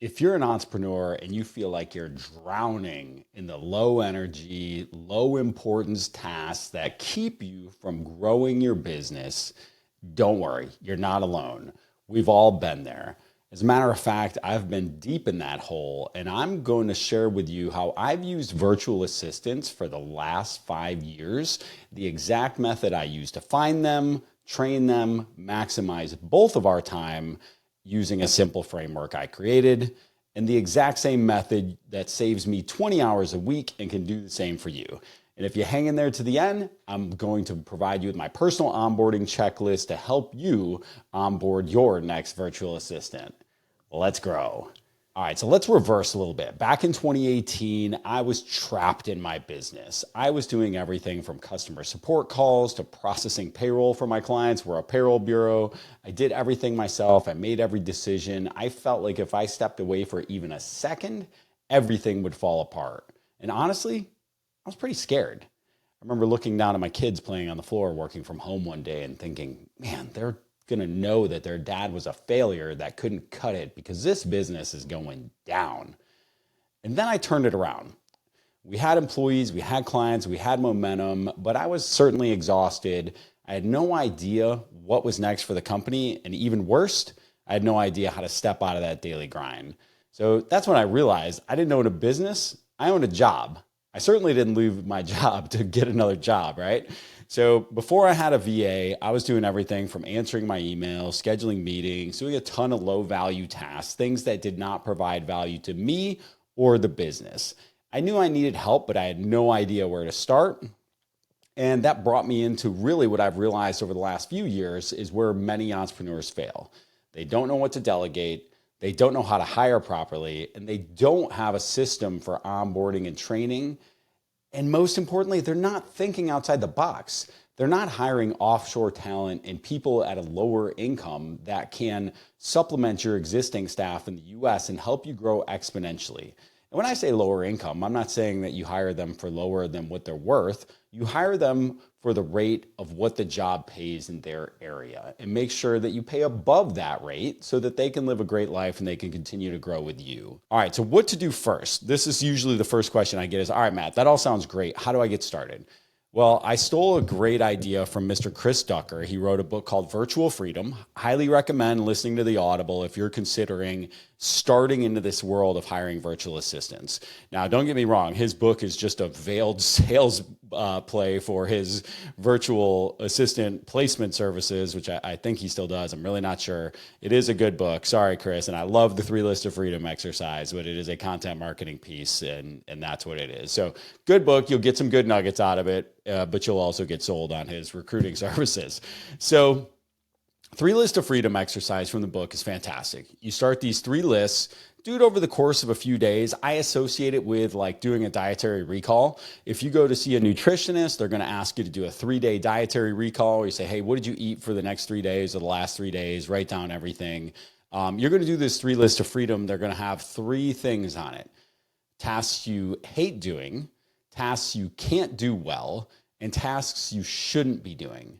If you're an entrepreneur and you feel like you're drowning in the low energy, low importance tasks that keep you from growing your business, don't worry, you're not alone. We've all been there. As a matter of fact, I've been deep in that hole, and I'm going to share with you how I've used virtual assistants for the last 5 years, the exact method I use to find them, train them, maximize both of our time using a simple framework I created, and the exact same method that saves me 20 hours a week and can do the same for you. And if you hang in there to the end, I'm going to provide you with my personal onboarding checklist to help you onboard your next virtual assistant. Let's grow. All right, so let's reverse a little bit. Back in 2018, I was trapped in my business. I was doing everything from customer support calls to processing payroll for my clients. We're a payroll bureau. I did everything myself. I made every decision. I felt like if I stepped away for even a second, everything would fall apart. And honestly, I was pretty scared. I remember looking down at my kids playing on the floor, working from home one day and thinking, man, they're going to know that their dad was a failure that couldn't cut it because this business is going down. And then I turned it around. We had employees, we had clients, we had momentum, but I was certainly exhausted. I had no idea what was next for the company. And even worse, I had no idea how to step out of that daily grind. So that's when I realized I didn't own a business, I owned a job. I certainly didn't leave my job to get another job, right? So before I had a VA, I was doing everything from answering my emails, scheduling meetings, doing a ton of low value tasks, things that did not provide value to me or the business. I knew I needed help, but I had no idea where to start. And that brought me into really what I've realized over the last few years is where many entrepreneurs fail. They don't know what to delegate. They don't know how to hire properly, and they don't have a system for onboarding and training. And most importantly, they're not thinking outside the box. They're not hiring offshore talent and people at a lower income that can supplement your existing staff in the US and help you grow exponentially. And when I say lower income, I'm not saying that you hire them for lower than what they're worth. You hire them for the rate of what the job pays in their area and make sure that you pay above that rate so that they can live a great life and they can continue to grow with you. All right, so what to do first? This is usually the first question I get is, all right, Matt, that all sounds great. How do I get started? Well, I stole a great idea from Mr. Chris Ducker. He wrote a book called Virtual Freedom. Highly recommend listening to the Audible if you're considering starting into this world of hiring virtual assistants. Now, don't get me wrong. His book is just a veiled sales play for his virtual assistant placement services, which I think he still does. I'm really not sure. It is a good book. Sorry, Chris. And I love the 3 List of Freedom exercise, but it is a content marketing piece, and that's what it is. So good book. You'll get some good nuggets out of it, but you'll also get sold on his recruiting services. So 3 List of Freedom exercise from the book is fantastic. You start these 3 lists, do it over the course of a few days. I associate it with like doing a dietary recall. If you go to see a nutritionist, they're going to ask you to do a 3-day dietary recall where you say, hey, what did you eat for the next 3 days or the last 3 days? Write down everything. You're going to do this 3 List of Freedom. They're going to have 3 things on it: tasks you hate doing, tasks you can't do well, and tasks you shouldn't be doing.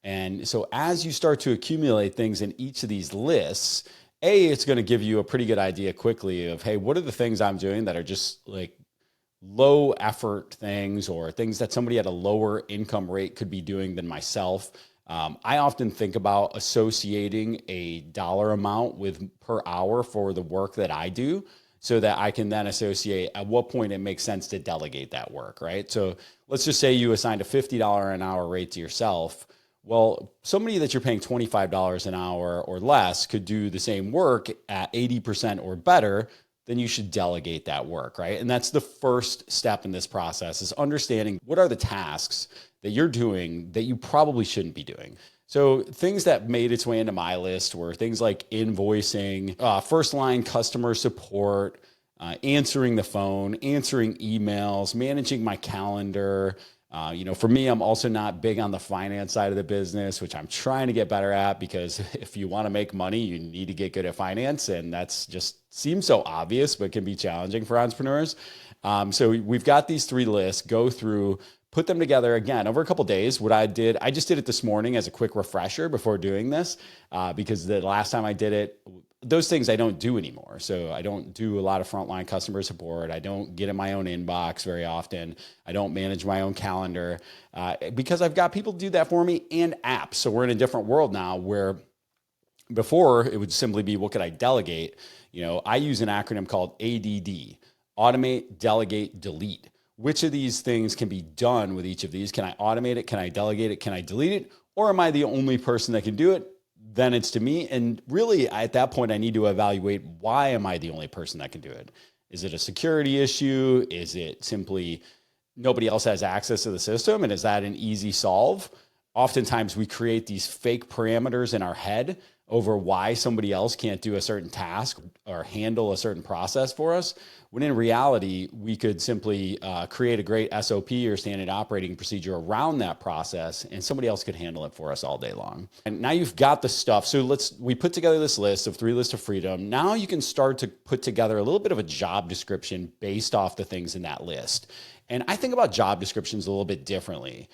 And so as you start to accumulate things in each of these lists, it's going to give you a pretty good idea quickly of, hey, what are the things I'm doing that are just like low effort things or things that somebody at a lower income rate could be doing than myself. I often think about associating a dollar amount with per hour for the work that I do so that I can then associate at what point it makes sense to delegate that work, right? So let's just say you assigned a $50 an hour rate to yourself. Well, somebody that you're paying $25 an hour or less could do the same work at 80% or better, then you should delegate that work, right? And that's the first step in this process, is understanding what are the tasks that you're doing that you probably shouldn't be doing. So things that made its way into my list were things like invoicing, first line customer support, answering the phone, answering emails, managing my calendar. For me, I'm also not big on the finance side of the business, which I'm trying to get better at, because if you want to make money, you need to get good at finance. And that's just seems so obvious, but can be challenging for entrepreneurs. So we've got these 3 lists, go through, put them together again over a couple of days. What I did, I just did it this morning as a quick refresher before doing this, because the last time I did it, those things I don't do anymore. So I don't do a lot of frontline customer support. I don't get in my own inbox very often. I don't manage my own calendar because I've got people to do that for me and apps. So we're in a different world now where before it would simply be, what could I delegate? I use an acronym called ADD: automate, delegate, delete. Which of these things can be done with each of these? Can I automate it? Can I delegate it? Can I delete it? Or am I the only person that can do it? Then it's to me. And really, at that point, I need to evaluate, why am I the only person that can do it? Is it a security issue? Is it simply nobody else has access to the system? And is that an easy solve? Oftentimes we create these fake parameters in our head over why somebody else can't do a certain task or handle a certain process for us, when in reality, we could simply create a great SOP or standard operating procedure around that process, and somebody else could handle it for us all day long. And now you've got the stuff. So we put together this list of 3 lists of freedom. Now you can start to put together a little bit of a job description based off the things in that list. And I think about job descriptions a little bit differently.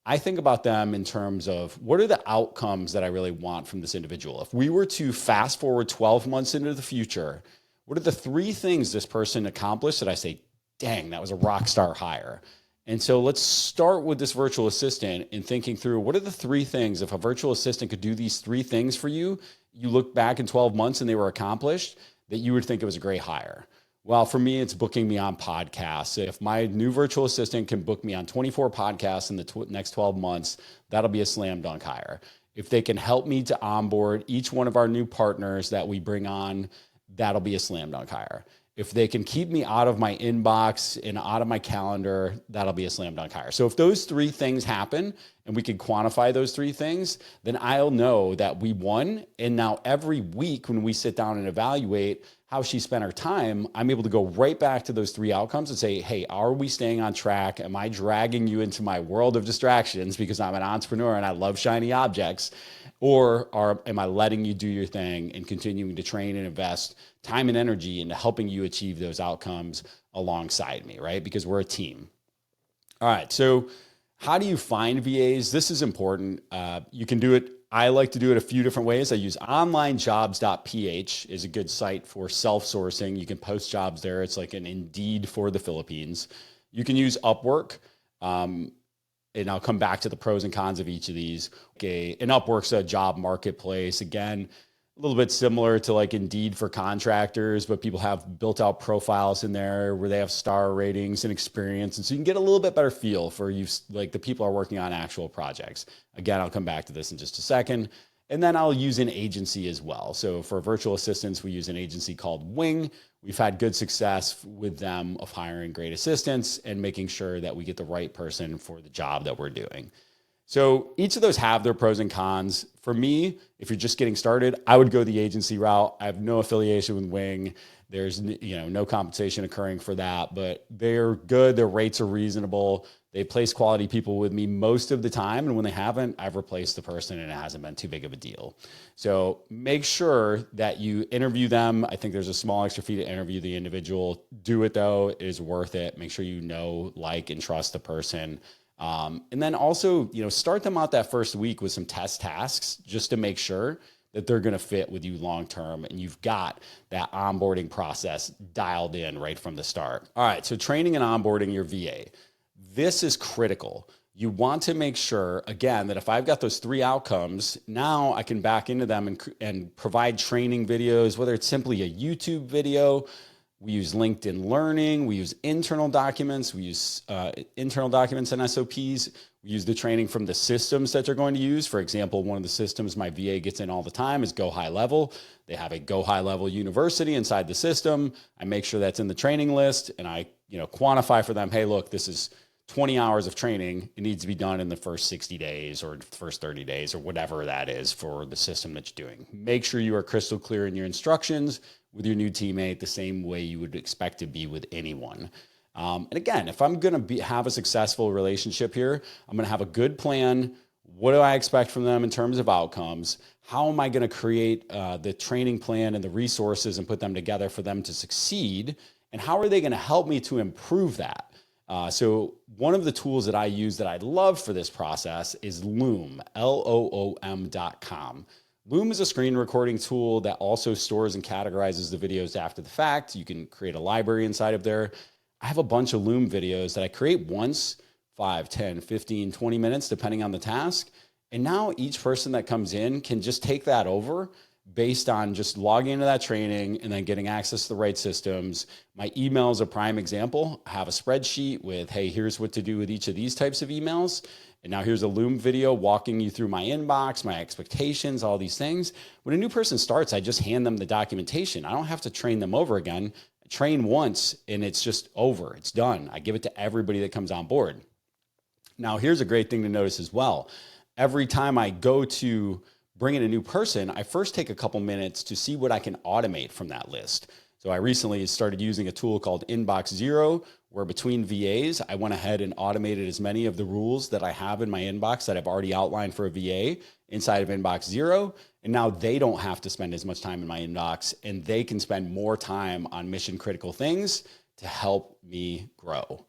I think about them in terms of, what are the outcomes that I really want from this individual? If we were to fast forward 12 months into the future, what are the 3 things this person accomplished that I say, dang, that was a rock star hire? And so let's start with this virtual assistant and thinking through, what are the 3 things, if a virtual assistant could do these 3 things for you, you look back in 12 months and they were accomplished, that you would think it was a great hire. Well, for me, it's booking me on podcasts. If my new virtual assistant can book me on 24 podcasts in the next 12 months, that'll be a slam dunk hire. If they can help me to onboard each one of our new partners that we bring on, that'll be a slam dunk hire. If they can keep me out of my inbox and out of my calendar, that'll be a slam dunk hire. So if those 3 things happen and we can quantify those 3 things, then I'll know that we won. And now every week when we sit down and evaluate how she spent her time, I'm able to go right back to those 3 outcomes and say, hey, are we staying on track? Am I dragging you into my world of distractions because I'm an entrepreneur and I love shiny objects? Or am I letting you do your thing and continuing to train and invest time and energy into helping you achieve those outcomes alongside me, right? Because we're a team. All right, so how do you find VAs? This is important. You can do it. I like to do it a few different ways. I use onlinejobs.ph is a good site for self-sourcing. You can post jobs there. It's like an Indeed for the Philippines. You can use Upwork. And I'll come back to the pros and cons of each of these. Okay, and Upwork's a job marketplace. Again, a little bit similar to like Indeed for contractors, but people have built out profiles in there where they have star ratings and experience. And so you can get a little bit better feel for you, like the people are working on actual projects. Again, I'll come back to this in just a second. And then I'll use an agency as well. So for virtual assistants, we use an agency called Wing. We've had good success with them of hiring great assistants and making sure that we get the right person for the job that we're doing. So each of those have their pros and cons. For me, if you're just getting started, I would go the agency route. I have no affiliation with Wing. There's no compensation occurring for that, but they're good. Their rates are reasonable. They place quality people with me most of the time. And when they haven't, I've replaced the person and it hasn't been too big of a deal. So make sure that you interview them. I think there's a small extra fee to interview the individual. Do it though. It is worth it. Make sure you know, like, and trust the person. And then also, start them out that first week with some test tasks just to make sure that they're going to fit with you long-term and you've got that onboarding process dialed in right from the start. All right. So training and onboarding your VA. This is critical. You want to make sure, again, that if I've got those 3 outcomes, now I can back into them and provide training videos, whether it's simply a YouTube video. We use LinkedIn Learning. We use internal documents. We use internal documents and SOPs. We use the training from the systems that they're going to use. For example, one of the systems my VA gets in all the time is Go High Level. They have a Go High Level university inside the system. I make sure that's in the training list and I quantify for them, hey, look, this is 20 hours of training. It needs to be done in the first 60 days or first 30 days or whatever that is for the system that you're doing. Make sure you are crystal clear in your instructions with your new teammate the same way you would expect to be with anyone. And again, if I'm going to have a successful relationship here, I'm going to have a good plan. What do I expect from them in terms of outcomes? How am I going to create the training plan and the resources and put them together for them to succeed? And how are they going to help me to improve that? So one of the tools that I use that I love for this process is Loom, Loom.com. Loom is a screen recording tool that also stores and categorizes the videos after the fact. You can create a library inside of there. I have a bunch of Loom videos that I create once, 5, 10, 15, 20 minutes, depending on the task. And now each person that comes in can just take that over based on just logging into that training and then getting access to the right systems. My email is a prime example. I have a spreadsheet with, hey, here's what to do with each of these types of emails. And now here's a Loom video walking you through my inbox, my expectations, all these things. When a new person starts, I just hand them the documentation. I don't have to train them over again. I train once and it's just over. It's done. I give it to everybody that comes on board. Now, here's a great thing to notice as well. Every time I go to bring in a new person, I first take a couple minutes to see what I can automate from that list. So I recently started using a tool called Inbox Zero, where between VAs, I went ahead and automated as many of the rules that I have in my inbox that I've already outlined for a VA inside of Inbox Zero. And now they don't have to spend as much time in my inbox and they can spend more time on mission critical things to help me grow.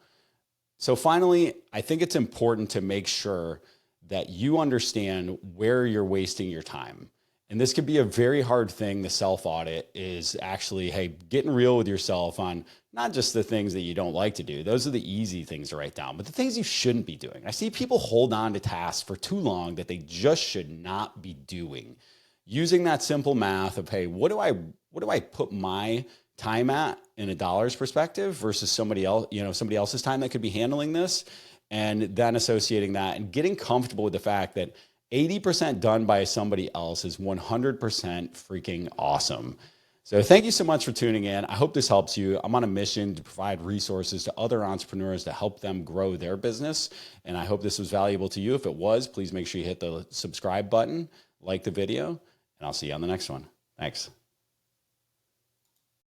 So finally, I think it's important to make sure that you understand where you're wasting your time. And this could be a very hard thing. The self-audit is actually, hey, getting real with yourself on not just the things that you don't like to do. Those are the easy things to write down, but the things you shouldn't be doing. I see people hold on to tasks for too long that they just should not be doing. Using that simple math of, hey, what do I put my time at in a dollar's perspective versus somebody else, somebody else's time that could be handling this, and then associating that and getting comfortable with the fact that 80% done by somebody else is 100% freaking awesome. So thank you so much for tuning in. I hope this helps you. I'm on a mission to provide resources to other entrepreneurs to help them grow their business. And I hope this was valuable to you. If it was, please make sure you hit the subscribe button, like the video, and I'll see you on the next one. Thanks.